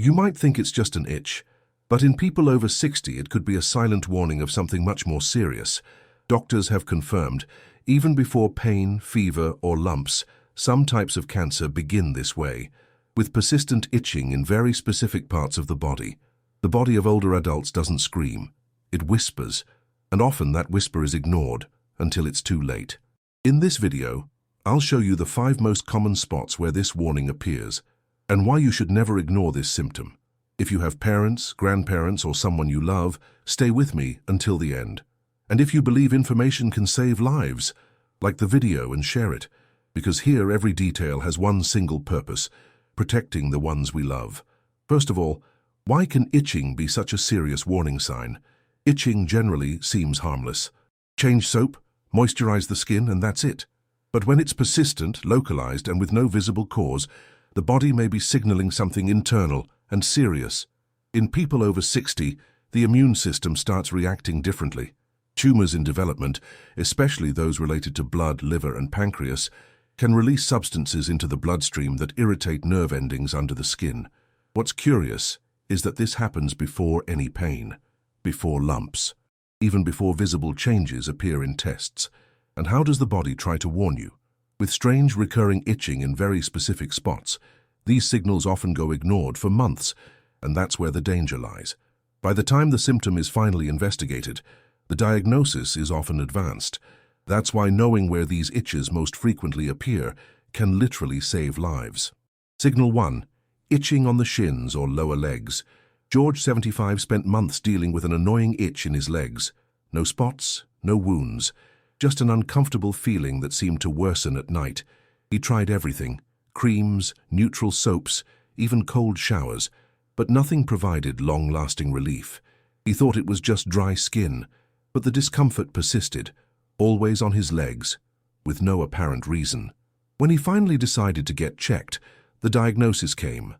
You might think it's just an itch, but in people over 60 it could be a silent warning of something much more serious. Doctors have confirmed, even before pain, fever, or lumps, some types of cancer begin this way, with persistent itching in very specific parts of the body. The body of older adults doesn't scream, it whispers, and often that whisper is ignored until it's too late. In this video, I'll show you the 5 most common spots where this warning appears, and why you should never ignore this symptom. If you have parents, grandparents, or someone you love, stay with me until the end. And if you believe information can save lives, like the video and share it, because here every detail has one single purpose: protecting the ones we love. First of all, why can itching be such a serious warning sign? Itching generally seems harmless. Change soap, moisturize the skin, and that's it. But when it's persistent, localized, and with no visible cause, the body may be signaling something internal and serious. In people over 60, the immune system starts reacting differently. Tumors in development, especially those related to blood, liver, and pancreas, can release substances into the bloodstream that irritate nerve endings under the skin. What's curious is that this happens before any pain, before lumps, even before visible changes appear in tests. And how does the body try to warn you? With strange recurring itching in very specific spots. These signals often go ignored for months, and that's where the danger lies. By the time the symptom is finally investigated, the diagnosis is often advanced. That's why knowing where these itches most frequently appear can literally save lives. Signal 1. Itching on the shins or lower legs. George, 75, spent months dealing with an annoying itch in his legs. No spots, no wounds, just an uncomfortable feeling that seemed to worsen at night. He tried everything: creams, neutral soaps, even cold showers, but nothing provided long-lasting relief. He thought it was just dry skin, but the discomfort persisted, always on his legs, with no apparent reason. When he finally decided to get checked, the diagnosis came: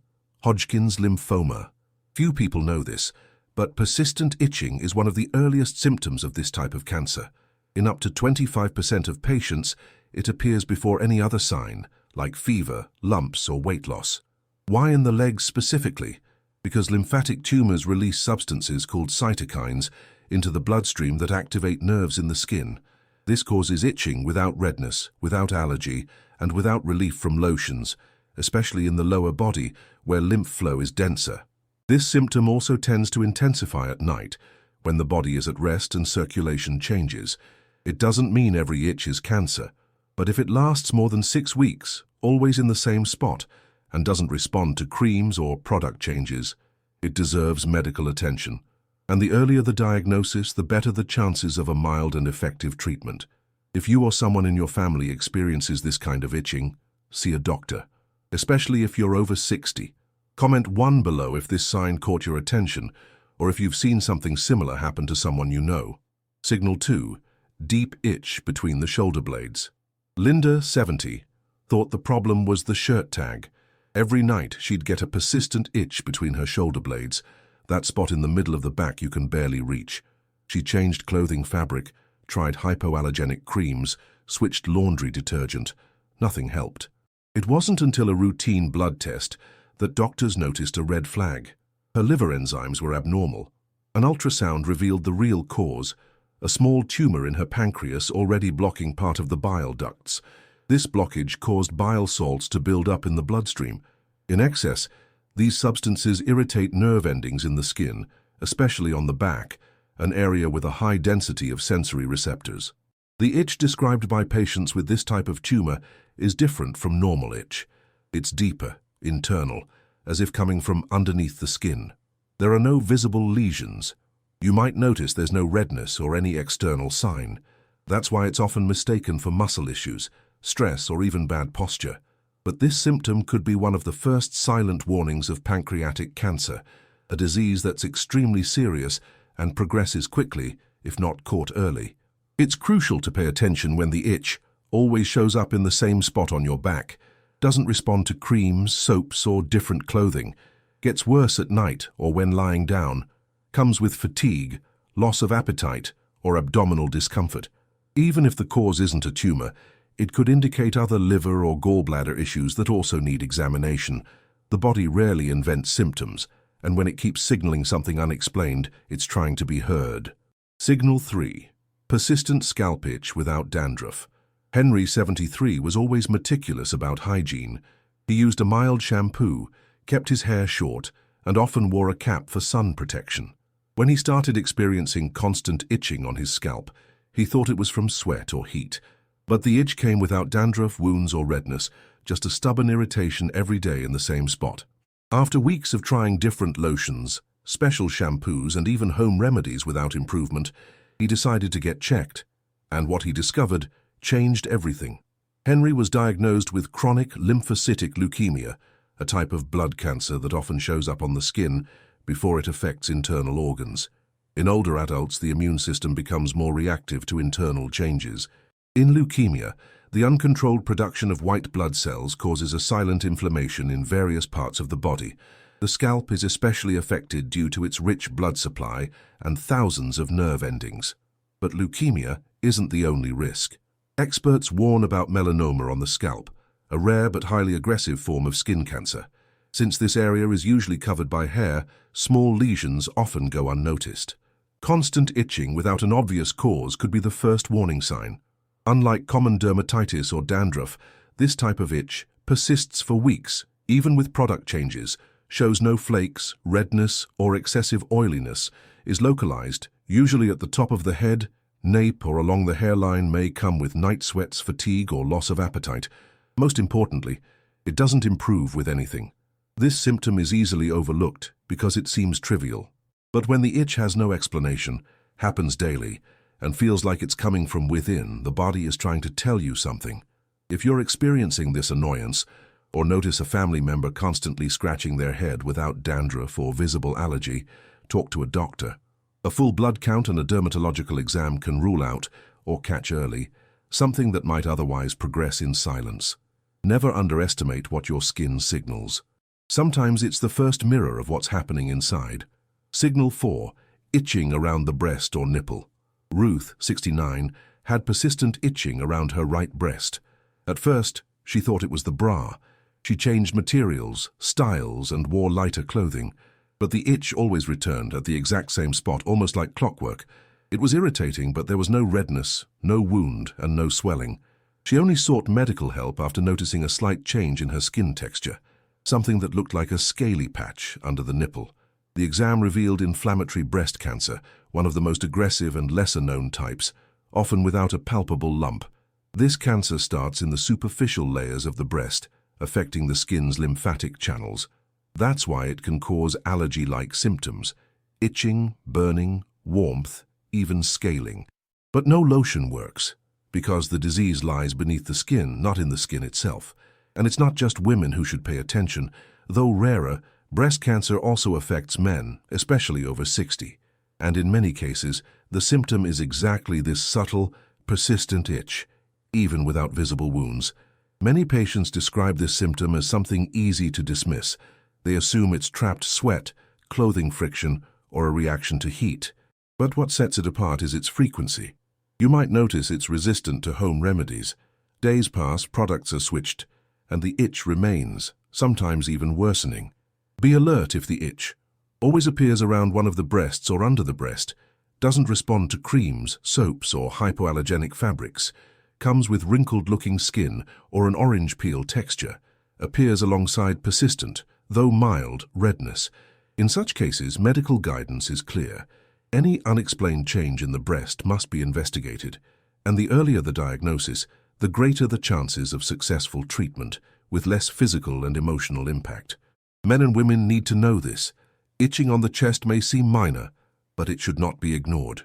Hodgkin's lymphoma. Few people know this, but persistent itching is one of the earliest symptoms of this type of cancer. In up to 25% of patients, it appears before any other sign, like fever, lumps, or weight loss. Why in the legs specifically? Because lymphatic tumors release substances called cytokines into the bloodstream that activate nerves in the skin. This causes itching without redness, without allergy, and without relief from lotions, especially in the lower body where lymph flow is denser. This symptom also tends to intensify at night, when the body is at rest and circulation changes. It doesn't mean every itch is cancer, but if it lasts more than 6 weeks, always in the same spot, and doesn't respond to creams or product changes, it deserves medical attention. And the earlier the diagnosis, the better the chances of a mild and effective treatment. If you or someone in your family experiences this kind of itching, see a doctor, especially if you're over 60. Comment 1 below if this sign caught your attention, or if you've seen something similar happen to someone you know. Signal 2. Deep itch between the shoulder blades. Linda, 70, thought the problem was the shirt tag. Every night she'd get a persistent itch between her shoulder blades, that spot in the middle of the back you can barely reach. She changed clothing fabric, tried hypoallergenic creams, switched laundry detergent. Nothing helped. It wasn't until a routine blood test that doctors noticed a red flag. Her liver enzymes were abnormal. An ultrasound revealed the real cause: a small tumor in her pancreas already blocking part of the bile ducts. This blockage caused bile salts to build up in the bloodstream. In excess, these substances irritate nerve endings in the skin, especially on the back, an area with a high density of sensory receptors. The itch described by patients with this type of tumor is different from normal itch. It's deeper, internal, as if coming from underneath the skin. There are no visible lesions. You might notice there's no redness or any external sign. That's why it's often mistaken for muscle issues, stress, or even bad posture. But this symptom could be one of the first silent warnings of pancreatic cancer, a disease that's extremely serious and progresses quickly if not caught early. It's crucial to pay attention when the itch always shows up in the same spot on your back, doesn't respond to creams, soaps, or different clothing, gets worse at night or when lying down, comes with fatigue, loss of appetite, or abdominal discomfort. Even if the cause isn't a tumor, it could indicate other liver or gallbladder issues that also need examination. The body rarely invents symptoms, and when it keeps signaling something unexplained, it's trying to be heard. Signal 3. Persistent scalp itch without dandruff. Henry, 73, was always meticulous about hygiene. He used a mild shampoo, kept his hair short, and often wore a cap for sun protection. When he started experiencing constant itching on his scalp, he thought it was from sweat or heat. But the itch came without dandruff, wounds, or redness, just a stubborn irritation every day in the same spot. After weeks of trying different lotions, special shampoos, and even home remedies without improvement, he decided to get checked. And what he discovered changed everything. Henry was diagnosed with chronic lymphocytic leukemia, a type of blood cancer that often shows up on the skin before it affects internal organs. In older adults, the immune system becomes more reactive to internal changes. In leukemia, the uncontrolled production of white blood cells causes a silent inflammation in various parts of the body. The scalp is especially affected due to its rich blood supply and thousands of nerve endings. But leukemia isn't the only risk. Experts warn about melanoma on the scalp, a rare but highly aggressive form of skin cancer. Since this area is usually covered by hair, small lesions often go unnoticed. Constant itching without an obvious cause could be the first warning sign. Unlike common dermatitis or dandruff, this type of itch persists for weeks, even with product changes, shows no flakes, redness, or excessive oiliness, is localized, usually at the top of the head, nape, or along the hairline, may come with night sweats, fatigue, or loss of appetite. Most importantly, it doesn't improve with anything. This symptom is easily overlooked because it seems trivial. But when the itch has no explanation, happens daily, and feels like it's coming from within, the body is trying to tell you something. If you're experiencing this annoyance, or notice a family member constantly scratching their head without dandruff or visible allergy, talk to a doctor. A full blood count and a dermatological exam can rule out, or catch early, something that might otherwise progress in silence. Never underestimate what your skin signals. Sometimes it's the first mirror of what's happening inside. Signal 4. Itching around the breast or nipple. Ruth, 69, had persistent itching around her right breast. At first, she thought it was the bra. She changed materials, styles, and wore lighter clothing. But the itch always returned at the exact same spot, almost like clockwork. It was irritating, but there was no redness, no wound, and no swelling. She only sought medical help after noticing a slight change in her skin texture, something that looked like a scaly patch under the nipple. The exam revealed inflammatory breast cancer, one of the most aggressive and lesser-known types, often without a palpable lump. This cancer starts in the superficial layers of the breast, affecting the skin's lymphatic channels. That's why it can cause allergy-like symptoms: itching, burning, warmth, even scaling. But no lotion works, because the disease lies beneath the skin, not in the skin itself. And it's not just women who should pay attention. Though rarer, breast cancer also affects men, especially over 60. And in many cases, the symptom is exactly this subtle, persistent itch, even without visible wounds. Many patients describe this symptom as something easy to dismiss. They assume it's trapped sweat, clothing friction, or a reaction to heat. But what sets it apart is its frequency. You might notice it's resistant to home remedies. Days pass, products are switched, and the itch remains, sometimes even worsening. Be alert if the itch always appears around one of the breasts or under the breast, doesn't respond to creams, soaps, or hypoallergenic fabrics, comes with wrinkled-looking skin or an orange peel texture, appears alongside persistent, though mild, redness. In such cases, medical guidance is clear. Any unexplained change in the breast must be investigated, and the earlier the diagnosis, the greater the chances of successful treatment, with less physical and emotional impact. Men and women need to know this. Itching on the chest may seem minor, but it should not be ignored.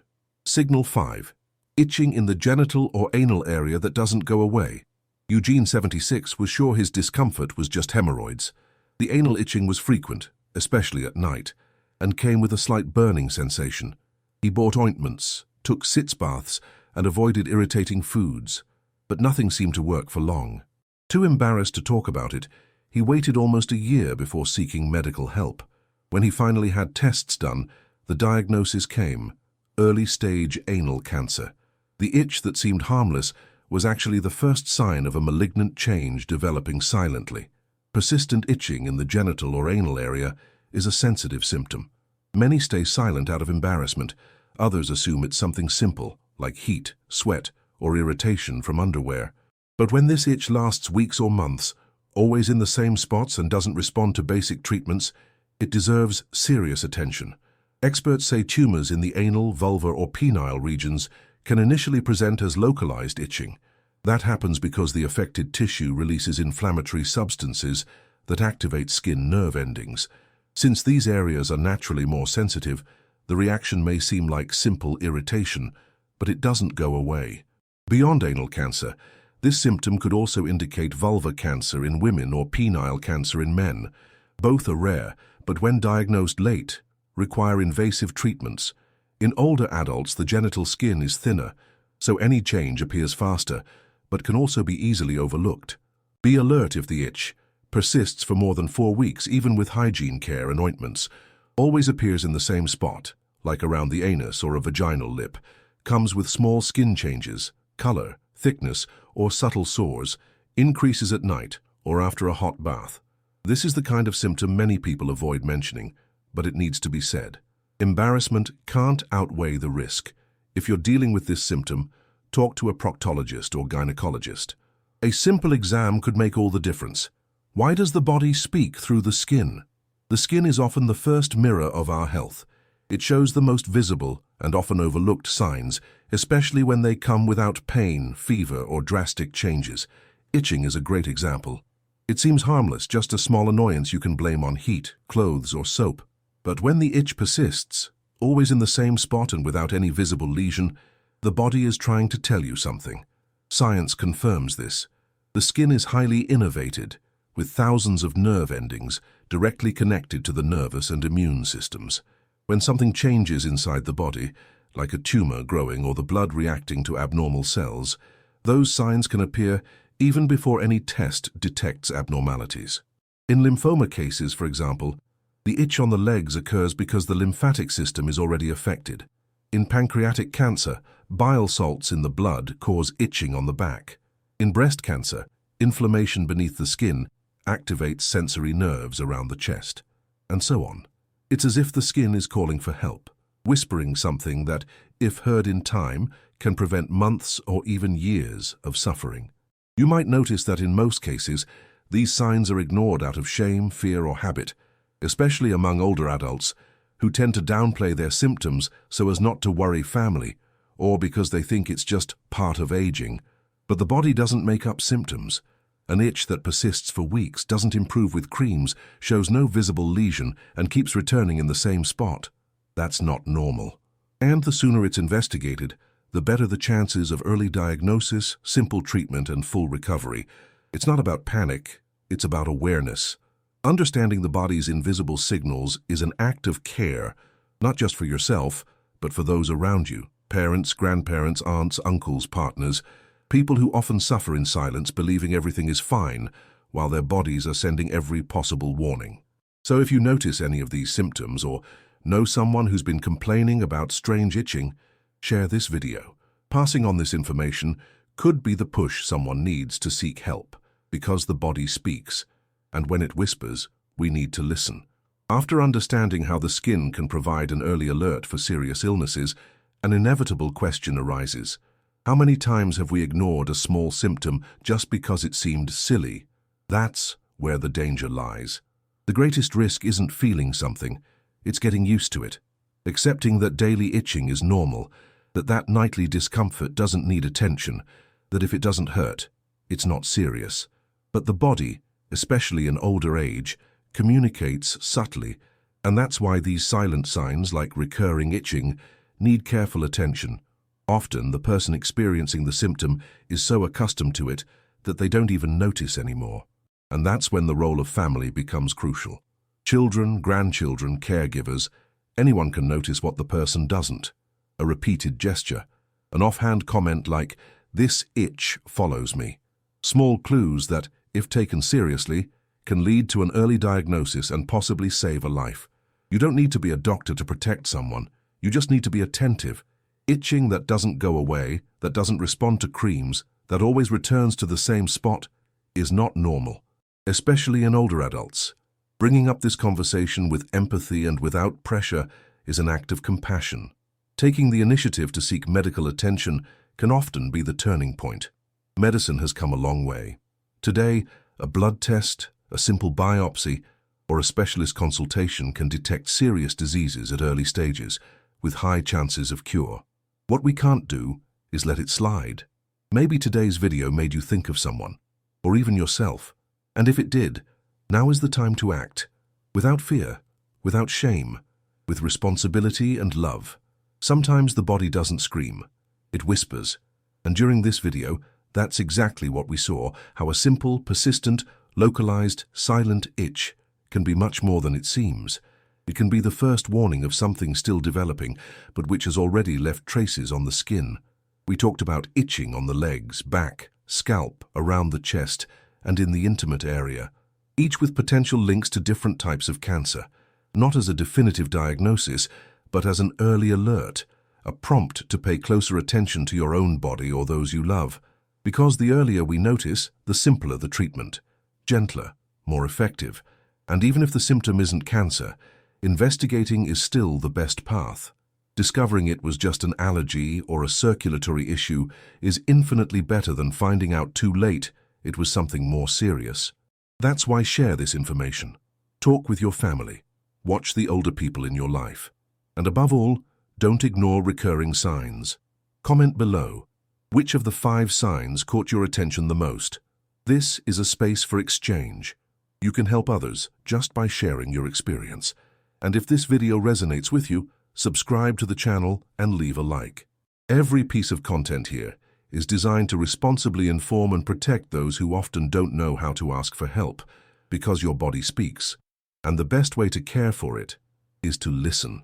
Signal 5. Itching in the genital or anal area that doesn't go away. Eugene, 76, was sure his discomfort was just hemorrhoids. The anal itching was frequent, especially at night, and came with a slight burning sensation. He bought ointments, took sitz baths, and avoided irritating foods. But nothing seemed to work for long. Too embarrassed to talk about it, he waited almost a year before seeking medical help. When he finally had tests done, the diagnosis came: early-stage anal cancer. The itch that seemed harmless was actually the first sign of a malignant change developing silently. Persistent itching in the genital or anal area is a sensitive symptom. Many stay silent out of embarrassment. Others assume it's something simple, like heat, sweat, or irritation from underwear. But when this itch lasts weeks or months, always in the same spots and doesn't respond to basic treatments, it deserves serious attention. Experts say tumors in the anal, vulvar, or penile regions can initially present as localized itching. That happens because the affected tissue releases inflammatory substances that activate skin nerve endings. Since these areas are naturally more sensitive, the reaction may seem like simple irritation, but it doesn't go away. Beyond anal cancer, this symptom could also indicate vulvar cancer in women or penile cancer in men. Both are rare, but when diagnosed late, require invasive treatments. In older adults, the genital skin is thinner, so any change appears faster, but can also be easily overlooked. Be alert if the itch persists for more than 4 weeks, even with hygiene care and ointments, always appears in the same spot, like around the anus or a vaginal lip, comes with small skin changes, color, thickness, or subtle sores, increases at night or after a hot bath. This is the kind of symptom many people avoid mentioning, but it needs to be said. Embarrassment can't outweigh the risk. If you're dealing with this symptom, talk to a proctologist or gynecologist. A simple exam could make all the difference. Why does the body speak through the skin? The skin is often the first mirror of our health. It shows the most visible and often overlooked signs, especially when they come without pain, fever, or drastic changes. Itching is a great example. It seems harmless, just a small annoyance you can blame on heat, clothes, or soap. But when the itch persists, always in the same spot and without any visible lesion, the body is trying to tell you something. Science confirms this. The skin is highly innervated, with thousands of nerve endings directly connected to the nervous and immune systems. When something changes inside the body, like a tumor growing or the blood reacting to abnormal cells, those signs can appear even before any test detects abnormalities. In lymphoma cases, for example, the itch on the legs occurs because the lymphatic system is already affected. In pancreatic cancer, bile salts in the blood cause itching on the back. In breast cancer, inflammation beneath the skin activates sensory nerves around the chest, and so on. It's as if the skin is calling for help, whispering something that, if heard in time, can prevent months or even years of suffering. You might notice that in most cases, these signs are ignored out of shame, fear, or habit, especially among older adults, who tend to downplay their symptoms so as not to worry family, or because they think it's just part of aging. But the body doesn't make up symptoms. An itch that persists for weeks, doesn't improve with creams, shows no visible lesion, and keeps returning in the same spot. That's not normal. And the sooner it's investigated, the better the chances of early diagnosis, simple treatment, and full recovery. It's not about panic, it's about awareness. Understanding the body's invisible signals is an act of care, not just for yourself, but for those around you, parents, grandparents, aunts, uncles, partners, people who often suffer in silence, believing everything is fine, while their bodies are sending every possible warning. So if you notice any of these symptoms or know someone who's been complaining about strange itching, share this video. Passing on this information could be the push someone needs to seek help, because the body speaks, and when it whispers, we need to listen. After understanding how the skin can provide an early alert for serious illnesses, an inevitable question arises. How many times have we ignored a small symptom just because it seemed silly? That's where the danger lies. The greatest risk isn't feeling something, it's getting used to it. Accepting that daily itching is normal, that nightly discomfort doesn't need attention, that if it doesn't hurt, it's not serious. But the body, especially in older age, communicates subtly, and that's why these silent signs like recurring itching need careful attention. Often, the person experiencing the symptom is so accustomed to it that they don't even notice anymore. And that's when the role of family becomes crucial. Children, grandchildren, caregivers, anyone can notice what the person doesn't. A repeated gesture, an offhand comment like, "This itch follows me." Small clues that, if taken seriously, can lead to an early diagnosis and possibly save a life. You don't need to be a doctor to protect someone. You just need to be attentive. Itching that doesn't go away, that doesn't respond to creams, that always returns to the same spot, is not normal. especially in older adults. Bringing up this conversation with empathy and without pressure is an act of compassion. Taking the initiative to seek medical attention can often be the turning point. Medicine has come a long way. Today, a blood test, a simple biopsy, or a specialist consultation can detect serious diseases at early stages, with high chances of cure. What we can't do is let it slide. Maybe today's video made you think of someone, or even yourself. And if it did, now is the time to act, without fear, without shame, with responsibility and love. Sometimes the body doesn't scream, it whispers. And during this video, that's exactly what we saw, how a simple, persistent, localized, silent itch can be much more than it seems. It can be the first warning of something still developing, but which has already left traces on the skin. We talked about itching on the legs, back, scalp, around the chest, and in the intimate area, each with potential links to different types of cancer, not as a definitive diagnosis, but as an early alert, a prompt to pay closer attention to your own body or those you love. Because the earlier we notice, the simpler the treatment, gentler, more effective. And even if the symptom isn't cancer, investigating is still the best path. Discovering it was just an allergy or a circulatory issue is infinitely better than finding out too late it was something more serious. That's why share this information. Talk with your family. Watch the older people in your life. And above all, don't ignore recurring signs. Comment below. Which of the 5 signs caught your attention the most? This is a space for exchange. You can help others just by sharing your experience. And if this video resonates with you, subscribe to the channel and leave a like. Every piece of content here is designed to responsibly inform and protect those who often don't know how to ask for help, because your body speaks. And the best way to care for it is to listen.